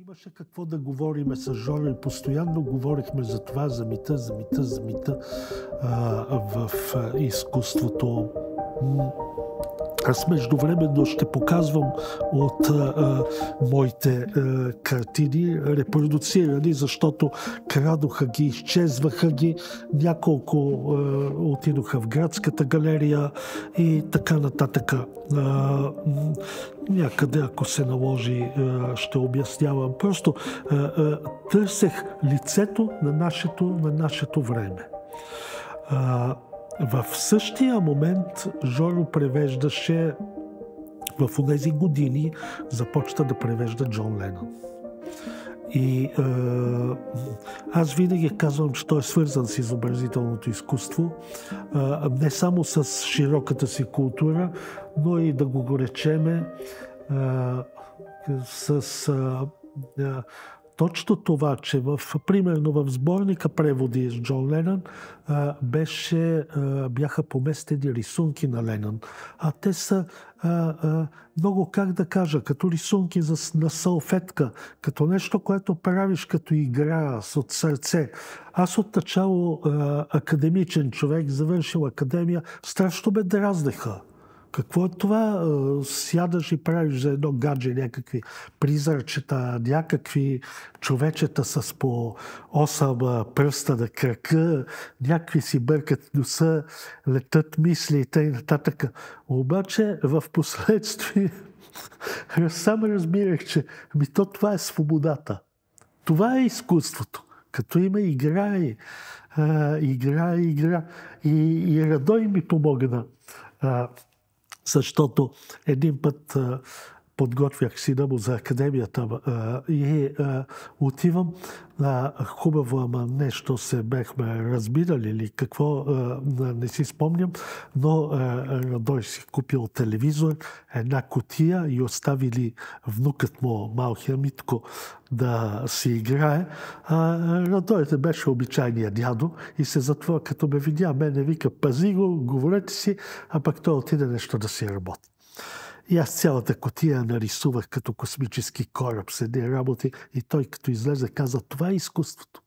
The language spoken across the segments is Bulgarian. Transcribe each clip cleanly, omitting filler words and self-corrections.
Имаше какво да говориме с Жоро и постоянно говорихме за това, за мита в изкуството. Аз междувременно ще показвам от моите картини, репродуцирани, защото крадоха ги, изчезваха ги. Няколко отидоха в Градската галерия и така нататък. Някъде, ако се наложи, ще обяснявам. Просто търсех лицето на нашето време. В същия момент Жоро превеждаше, в онези години започна да превежда Джон Ленън. И аз винаги казвам, че той е свързан с изобразителното изкуство, не само с широката си култура, но и да го речеме с точно това, че примерно в сборника преводи с Джон Ленън бяха поместени рисунки на Ленън. А те са много, как да кажа, като рисунки на салфетка, като нещо, което правиш като игра от сърце. Аз отначало академичен човек, завършил академия, страшно ме дразнеха. Какво е това? Сядаш и правиш за едно гадже някакви призрачета, някакви човечета с по 8 пръста на крака, някакви си бъркат носа, летат мисли и т.н. Обаче в последствие сам разбирах, че това е свободата. Това е изкуството. Като има игра. И Радой ми помогна. Защото един път подготвях сина му за академията и отивам, хубаво, ама нещо се бехме разбирали или какво, не си спомням, но Радой си купил телевизор, една кутия и оставили внукът му, малкия Митко, да си играе. Радой не беше обичайният дядо и се затвора, като ме видя, мене вика, пази го, говорете си, а пък той отиде нещо да си работи. И аз цялата кутия нарисувах като космически кораб, седи работи и той като излезе каза, това е изкуството.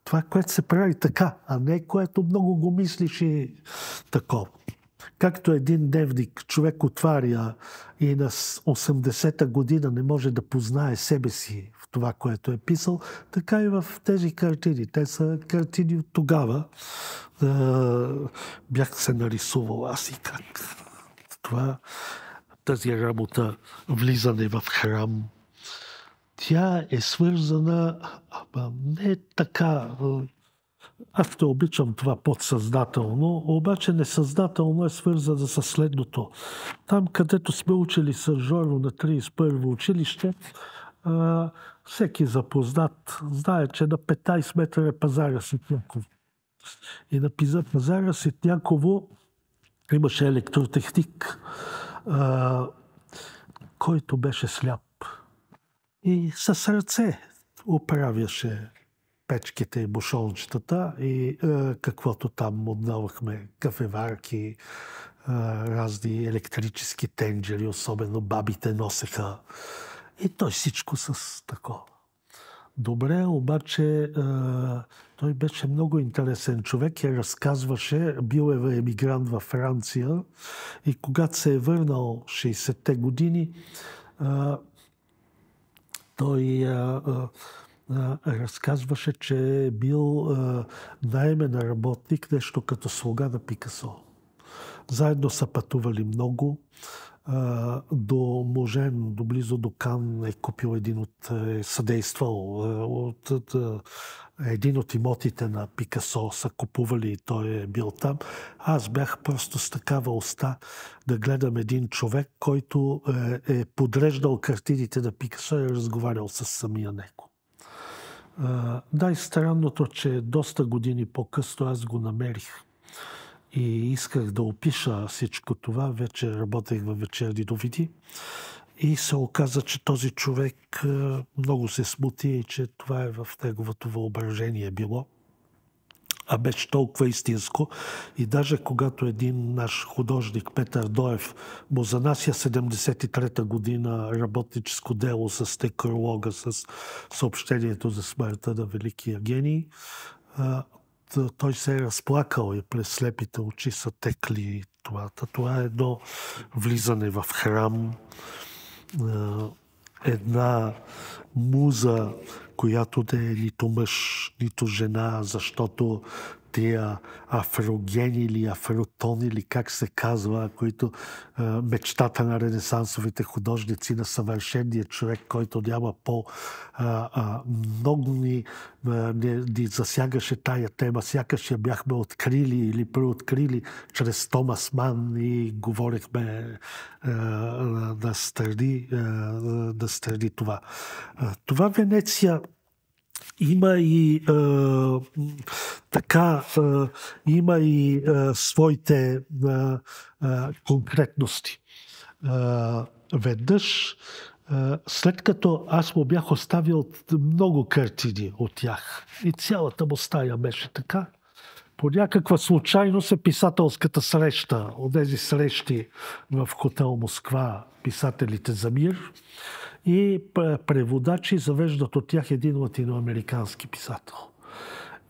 Това, което се прави така, а не което много го мислиш и такова. Както един дневник човек отваря и на 80-та година не може да познае себе си в това, което е писал, така и в тези картини. Те са картини от тогава. Бях се нарисувал аз и как. Тази работа влизане в храм, тя е свързана, не така, аз те обичам това подсъзнателно, обаче несъзнателно е свързана с следното. Там, където сме учили с Жоро на 31-во училище, всеки запознат знае, че на 15 метра е пазара Ситняково. И на пазара Ситняково имаше електротехник, който беше сляп. И с ръце оправяше печките и бушончетата и каквото там отдавахме, кафеварки, разни електрически тенджери, особено бабите носеха. И той всичко с такова. Добре, обаче той беше много интересен човек и разказваше, бил е емигрант във Франция и когато се е върнал 60-те години, той разказваше, че е бил наемен работник, нещо като слуга на Пикасо. Заедно са пътували много. До Можен, доблизо до Кан е купил съдействал от един от имотите на Пикасо, са купували и той е бил там. Аз бях просто с такава уста да гледам един човек, който е подреждал картините на Пикасо и е разговарял с самия него. Да, и странното, че доста години по-късно аз го намерих. И исках да опиша всичко това. Вече работех във вечерни новини. И се оказа, че този човек много се смути и че това е в неговото въображение било. а беше толкова истинско. И даже когато един наш художник, Петър Доев, му занася 73-та година работническо дело с некролога, с съобщението за смъртта на великия гений, той се е разплакал и през слепите очи са текли това. Това е едно влизане в храм, една муза, която не е нито мъж, нито жена, защото тия афрогени или афротони, или как се казва, които мечтата на ренесансовите художници на съвършения човек, който няма пол, много ни засягаше тая тема. Сякаш я бяхме открили или преоткрили чрез Томас Ман и говорихме да страни това. Това Венеция има и има и своите конкретности. Веднъж, след като аз му бях оставил много картини от тях и цялата му стая беше така, по някаква случайност е писателската среща, от тези срещи в хотел Москва, писателите за мир, и преводачи завеждат от тях един латиноамерикански писател.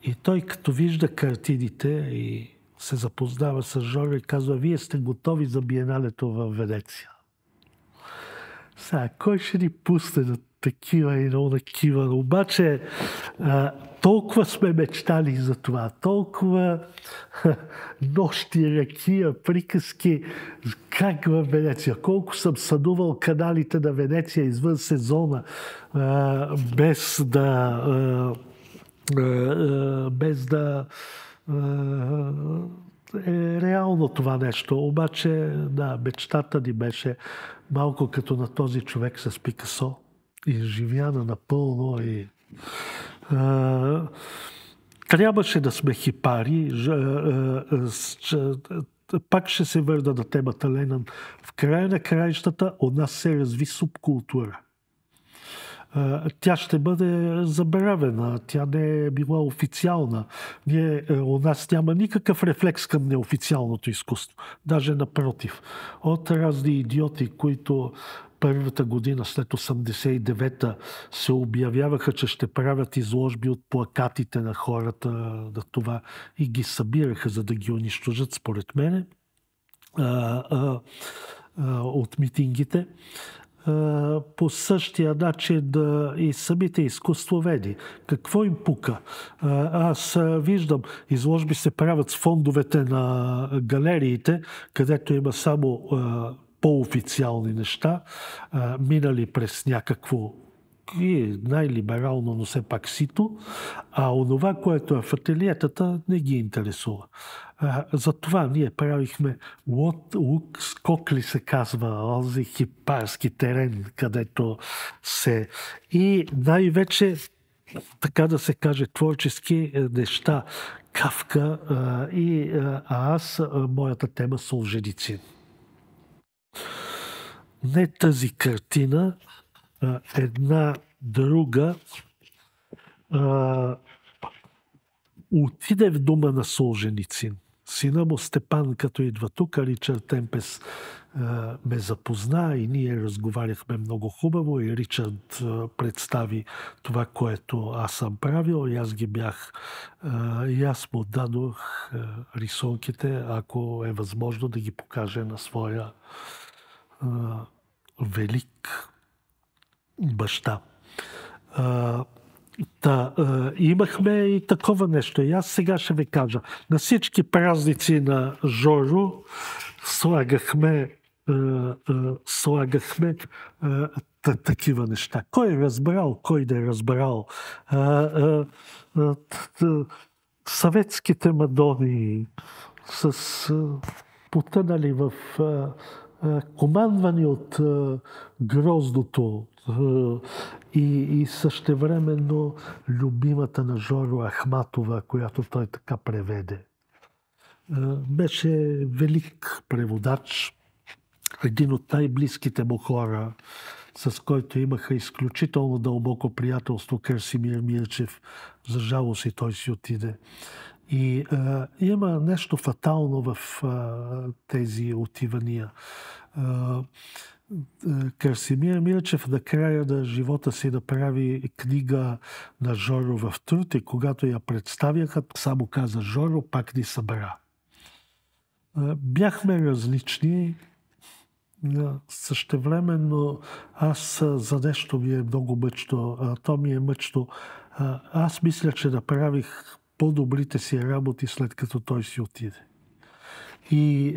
И той, като вижда картините и се запознава с Жоро, и казва: вие сте готови за биеналето в Венеция. Сега, кой ще ни пусне на такива и на такива? Обаче толкова сме мечтали за това, толкова нощи, ракия, приказки, как в Венеция. Колко съм съдувал каналите на Венеция извън сезона, без да е реално това нещо. Обаче, да, мечтата ни беше малко като на този човек с Пикасо. Изживяна напълно и трябваше да сме хипари. Пак ще се върна на темата Ленън. В края на краищата у нас се разви субкултура. Тя ще бъде забравена, тя не е била официална. У нас няма никакъв рефлекс към неофициалното изкуство. Даже напротив. От разни идиоти, които първата година след 89-та се обявяваха, че ще правят изложби от плакатите на хората на това и ги събираха, за да ги унищожат, според мене, от митингите. По същия начин и самите изкуствоведи. Какво им пука? Аз виждам, изложби се правят с фондовете на галериите, където има само по-официални неща, минали през някакво най-либерално, но все пак сито, а онова, което е в ателиетата, не ги интересува. Затова ние правихме скок ли се казва, онзи хипарски терен, където се... И най-вече, така да се каже, творчески неща. Кафка моята тема Солженицин. Не тази картина, една друга, отиде в дома на Солженицин. Сина му Степан, като идва тук, Ричард Темпес ме запозна и ние разговаряхме много хубаво и Ричард представи това, което аз съм правил и аз ги бях... И аз му дадох рисунките, ако е възможно да ги покаже на своя велик баща. Имахме и такова нещо. И аз сега ще ви кажа. На всички празници на Жоро слагахме такива неща. Кой е разбрал, кой да е разбрал. Съветските мадони с потънали в командвани от гроздото и същевременно любимата на Жоро Ахматова, която той така преведе. Беше велик преводач, един от най-близките му хора, с който имаха изключително дълбоко приятелство, Красимир Мирчев. За жалост и той си отиде. И има нещо фатално в тези отивания. Красимир Мирчев накрая на живота си направи книга на Жоро в труд и когато я представяха, само каза: Жоро пак ни събра. Бяхме различни. Същевременно аз за нещо ми е много мъчно. То ми е мъчно. Аз мисля, че направих по-добрите си работи след като той си отиде. И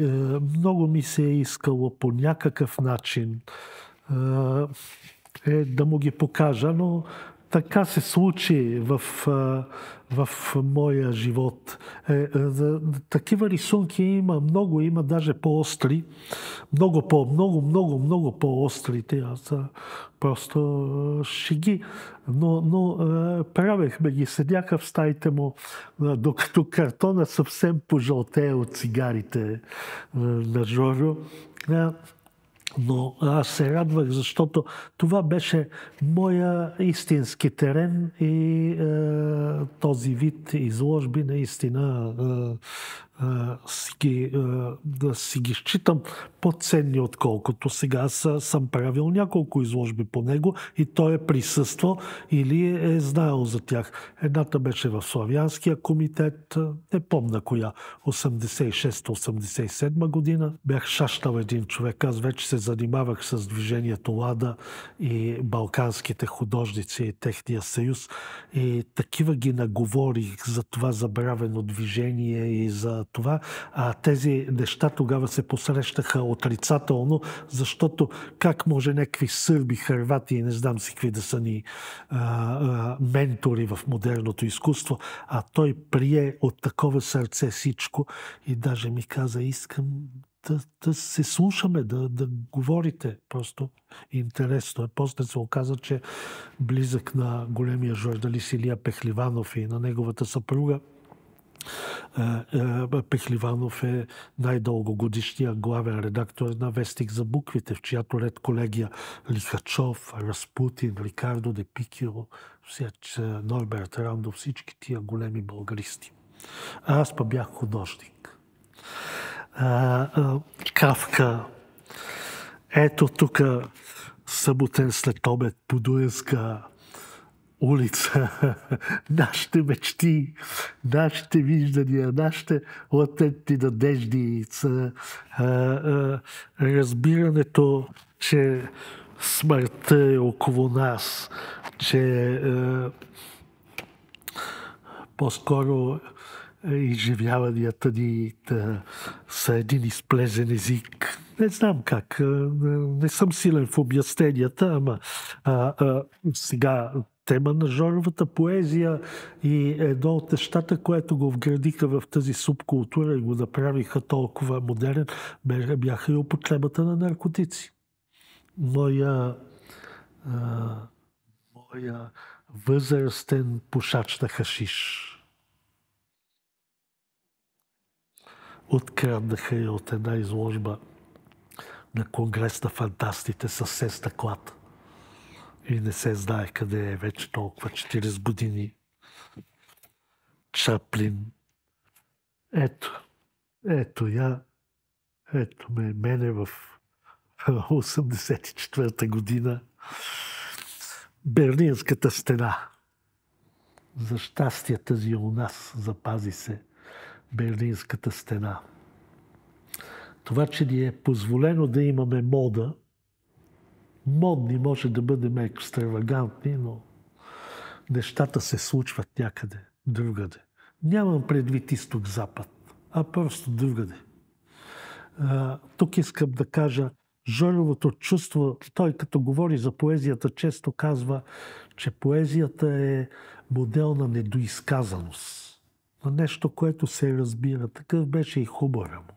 много ми се е искало по някакъв начин да му ги покажа, но така се случи в моя живот. Такива рисунки има много, има даже по-остри. Много по-остри. Те са просто шеги. Но правехме ги, седяха в стаите му, докато картона съвсем пожълтее от цигарите на Жоро. Но аз се радвах, защото това беше моя истински терен и този вид изложби наистина да си ги считам по-ценни, отколкото сега. Аз съм правил няколко изложби по него и той е присъствал или е знаел за тях. Едната беше в Славянския комитет, не помня коя, 86-87 година. Бях шащал един човек, аз вече се занимавах с движението Лада и балканските художници и техния съюз. И такива ги наговорих за това забравено движение и за това. Тези неща тогава се посрещаха отрицателно, защото как може някакви сърби, хървати и не знам си какви да са ни ментори в модерното изкуство, а той прие от такова сърце всичко и даже ми каза: искам да се слушаме, да говорите. Просто интересно е. После се оказа, че близък на големия журналист Илия Пехливанов и на неговата съпруга. Пехливанов е най-дългогодишния главен редактор на Вестник за буквите, в чиято ред колегия Лихачов, Разпутин, Рикардо де Пикио, Норберт Рандо, всички тия големи българисти. Аз па бях художник. Кафка. Ето тук съботен след обед, Подуенска улица, нашите мечти, нашите виждания, нашите латентни надежди, разбирането, че смъртта е около нас, че по-скоро изживяванията ни са един изплезен език. Не знам как. Не съм силен в обясненията, ама сега тема на Жоровата поезия и едно от нещата, което го вградиха в тази субкултура и го направиха толкова модерен, бяха и употребата на наркотици. Моя възрастен пушач на хашиш. Откраднаха я от една изложба на Конгрес на фантастите със Сеста Клад. И не се знае къде е вече толкова 40 години. Чаплин. Ето я. Ето мене в 84-та година. Берлинската стена. За щастие тази у нас запази се Берлинската стена. Това, че ни е позволено да имаме мода, модни може да бъдем екстравагантни, но нещата се случват някъде, другаде. Нямам предвид изток-запад, а просто другаде. Тук искам да кажа, Жоровото чувство, той като говори за поезията, често казва, че поезията е модел на недоизказаност. На нещо, което се разбира. Такъв беше и хумора му.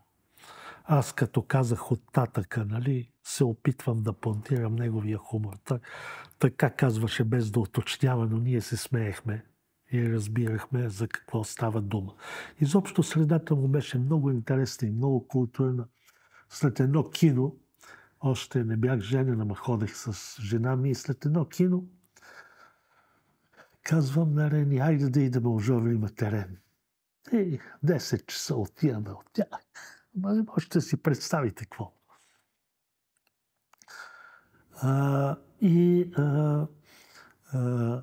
Аз като казах от татъка, се опитвам да понтирам неговия хумор. Така казваше без да уточнява, но ние се смеехме и разбирахме за какво става дума. Изобщо средата му беше много интересна и много културна. След едно кино, още не бях женен, ама ходех с жена ми и след едно кино казвам на Рени: айде да идем, Жора има терен. И 10 часа отиваме от тях. Ама не можете да си представите какво.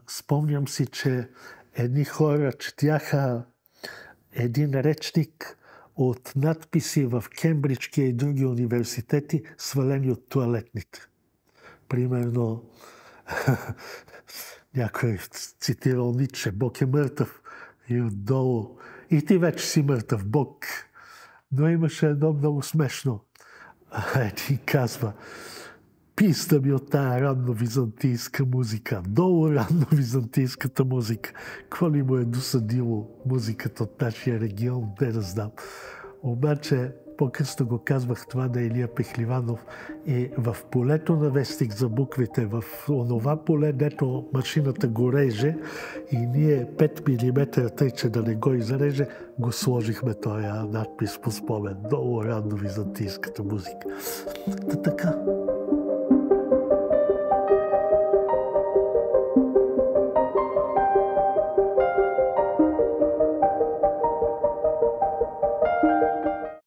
Спомням си, че едни хора четяха един речник от надписи в Кембриджския и други университети, свалени от тоалетните. Примерно, някой цитирал Ницше: Бог е мъртъв, и отдолу: и ти вече си мъртъв, Бог. Но имаше едно много смешно. Един казва: писна ми от тая ранно-византийска музика. Долу ранно-византийската музика. Какво ли му е досъдило музиката от нашия регион, не да знам. Обаче, по-късно го казвах това на Илия Пехливанов, и в полето на Вестник за буквите, в онова поле, дето машината го реже, и ние 5 мм, тъй че да не го изреже, го сложихме този надпис по спомен. Долу ранно-византийската музика. Така.